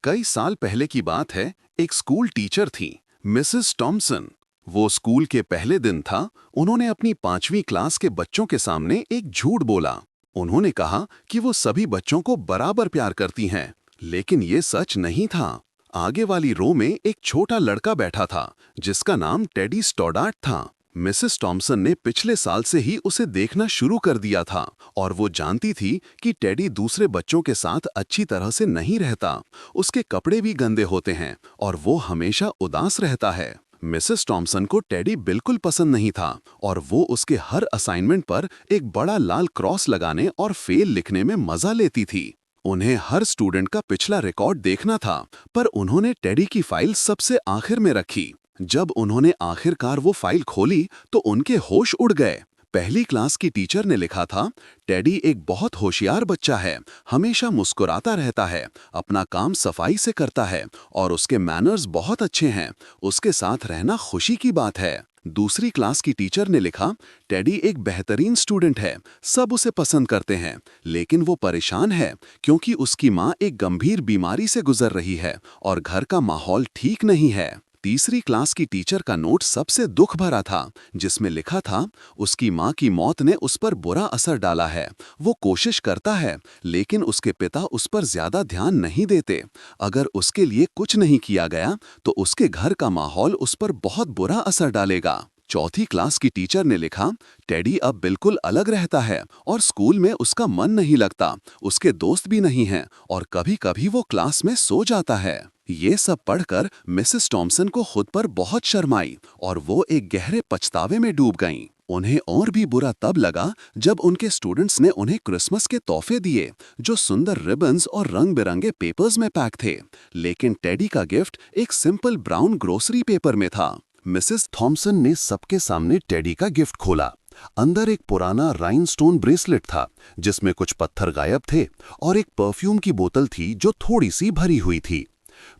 कई साल पहले की बात है। एक स्कूल टीचर थी, मिसेस टॉमसन। वो स्कूल के पहले दिन था। उन्होंने अपनी 5वीं क्लास के बच्चों के सामने एक झूठ बोला। उन्होंने कहा कि वो सभी बच्चों को बराबर प्यार करती हैं, लेकिन ये सच नहीं था। आगे वाली रो में एक छोटा लड़का बैठा था, जिसका नाम टेडी स्टोडार्ट था। मिसेस टॉमसन ने पिछले साल से ही उसे देखना शुरू कर दिया था, और वो जानती थी कि टेडी दूसरे बच्चों के साथ अच्छी तरह से नहीं रहता। उसके कपड़े भी गंदे होते हैं और वो हमेशा उदास रहता है। मिसेस टॉमसन को टेडी बिल्कुल पसंद नहीं था, और वो उसके हर असाइनमेंट पर एक बड़ा लाल क्रॉस लगाने और फेल लिखने में मजा लेती थी। उन्हें हर स्टूडेंट का पिछला रिकॉर्ड देखना था, पर उन्होंने टेडी की फाइल सबसे आखिर में रखी। जब उन्होंने आखिरकार वो फाइल खोली तो उनके होश उड़ गए। पहली क्लास की टीचर ने लिखा था, टेडी एक बहुत होशियार बच्चा है, हमेशा मुस्कुराता रहता है, अपना काम सफाई से करता है और उसके मैनर्स बहुत अच्छे हैं। उसके साथ रहना खुशी की बात है। दूसरी क्लास की टीचर ने लिखा, टेडी एक बेहतरीन स्टूडेंट है, सब उसे पसंद करते हैं, लेकिन वो परेशान है क्योंकि उसकी माँ एक गंभीर बीमारी से गुजर रही है और घर का माहौल ठीक नहीं है। तीसरी क्लास की टीचर का नोट सबसे दुख भरा था, जिसमें लिखा था, उसकी माँ की मौत ने उस पर बुरा असर डाला है। वो कोशिश करता है, लेकिन उसके पिता उस पर ज्यादा ध्यान नहीं देते। अगर उसके लिए कुछ नहीं किया गया तो उसके घर का माहौल उस पर बहुत बुरा असर डालेगा। चौथी क्लास की टीचर ने लिखा, टेडी अब बिल्कुल अलग रहता है और स्कूल में उसका मन नहीं लगता, उसके दोस्त भी नहीं हैं और कभी-कभी वो क्लास में सो जाता है। ये सब पढ़कर मिसेस टॉमसन को खुद पर बहुत शर्म आई और वो एक गहरे पछतावे में डूब गईं। उन्हें और भी बुरा तब लगा जब उनके स्टूडेंट्स ने उन्हें क्रिसमस के तोहफे दिए, जो सुंदर रिबन्स और रंग-बिरंगे पेपर्स में पैक थे, लेकिन टेडी का गिफ्ट एक सिंपल ब्राउन ग्रोसरी पेपर में था। मिसेस थॉमसन ने सबके सामने टेडी का गिफ्ट खोला। अंदर एक पुराना राइनस्टोन ब्रेसलेट था, जिसमें कुछ पत्थर गायब थे, और एक परफ्यूम की बोतल थी जो थोड़ी सी भरी हुई थी।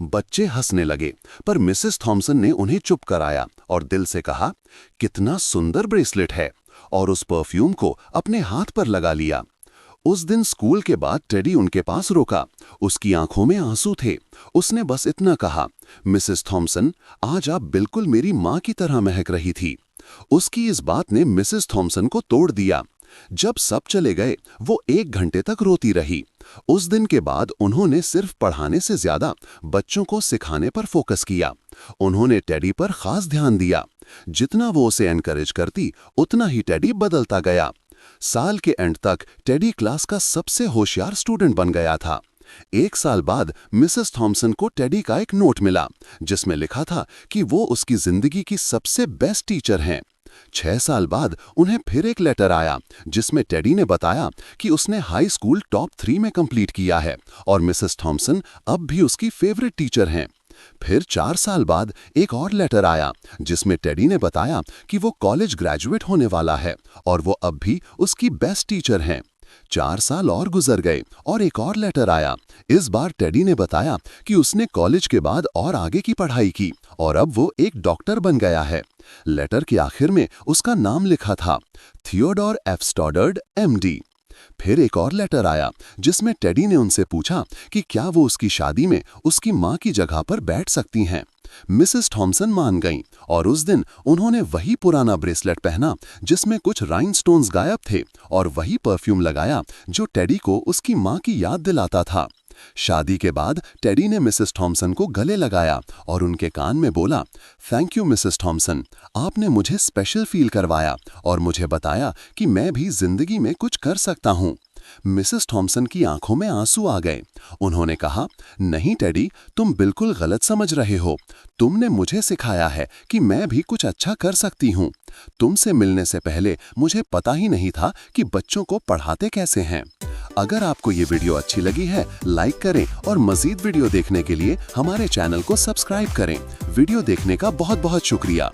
बच्चे हंसने लगे, पर मिसेस थॉमसन ने उन्हें चुप कराया और दिल से कहा, कितना सुंदर ब्रेसलेट है, और उस परफ्यूम को अपने हाथ पर लगा लिया। उस दिन स्कूल के बाद टेडी उनके पास रुका। उसकी आंखों में आंसू थे। उसने बस इतना कहा, मिसेस थॉमसन, आज आप बिल्कुल मेरी माँ की तरह महक रही थी। उसकी इस बात ने मिसेस थॉमसन को तोड़ दिया। जब सब चले गए, वो 1 घंटे तक रोती रही। उस दिन के बाद उन्होंने सिर्फ पढ़ाने से ज्यादा बच्चों को सिखाने पर फोकस किया। उन्होंने टेडी पर खास ध्यान दिया। जितना वो उसे एनकरेज करती, उतना ही टेडी बदलता गया। साल के एंड तक टेडी क्लास का सबसे होशियार स्टूडेंट बन गया था। 1 साल बाद मिसेस थॉमसन को टेडी का एक नोट मिला, जिसमें लिखा था कि वो उसकी जिंदगी की सबसे बेस्ट टीचर हैं। 6 साल बाद उन्हें फिर एक लेटर आया, जिसमें टेडी ने बताया कि उसने हाई स्कूल टॉप 3 में कंप्लीट किया है और मिसेस थॉमसन अब भी उसकी फेवरेट टीचर हैं। फिर 4 साल बाद एक और लेटर आया, जिसमें टेडी ने बताया कि वो कॉलेज ग्रेजुएट होने वाला है और वो अब भी उसकी बेस्ट टीचर हैं। 4 साल और गुजर गए और एक और लेटर आया। इस बार टेडी ने बताया कि उसने कॉलेज के बाद और आगे की पढ़ाई की और अब वो एक डॉक्टर बन गया है। लेटर के आखिर में उसका नाम लिखा था, थियोडोर एफ स्टोडार्ट एमडी। फिर एक और लेटर आया, जिसमें टेडी ने उनसे पूछा कि क्या वो उसकी शादी में उसकी माँ की जगह पर बैठ सकती हैं। मिसेस थॉमसन मान गईं और उस दिन उन्होंने वही पुराना ब्रेसलेट पहना, जिसमें कुछ राइनस्टोन्स गायब थे, और वही परफ्यूम लगाया जो टेडी को उसकी माँ की याद दिलाता था। शादी के बाद टेडी ने मिसेस थॉमसन को गले लगाया और उनके कान में बोला, थैंक यू मिसेस थॉमसन, आपने मुझे स्पेशल फील करवाया और मुझे बताया कि मैं भी जिंदगी में कुछ कर सकता हूँ। मिसेस थॉमसन की आंखों में आंसू आ गए। उन्होंने कहा, नहीं टेडी, तुम बिल्कुल गलत समझ रहे हो। तुमने मुझे सिखाया है कि मैं भी कुछ अच्छा कर सकती हूँ। तुमसे मिलने से पहले मुझे पता ही नहीं था कि बच्चों को पढ़ाते कैसे हैं। अगर आपको ये वीडियो अच्छी लगी है, लाइक करें और मजीद वीडियो देखने के लिए हमारे चैनल को सब्सक्राइब करें। वीडियो देखने का बहुत बहुत शुक्रिया।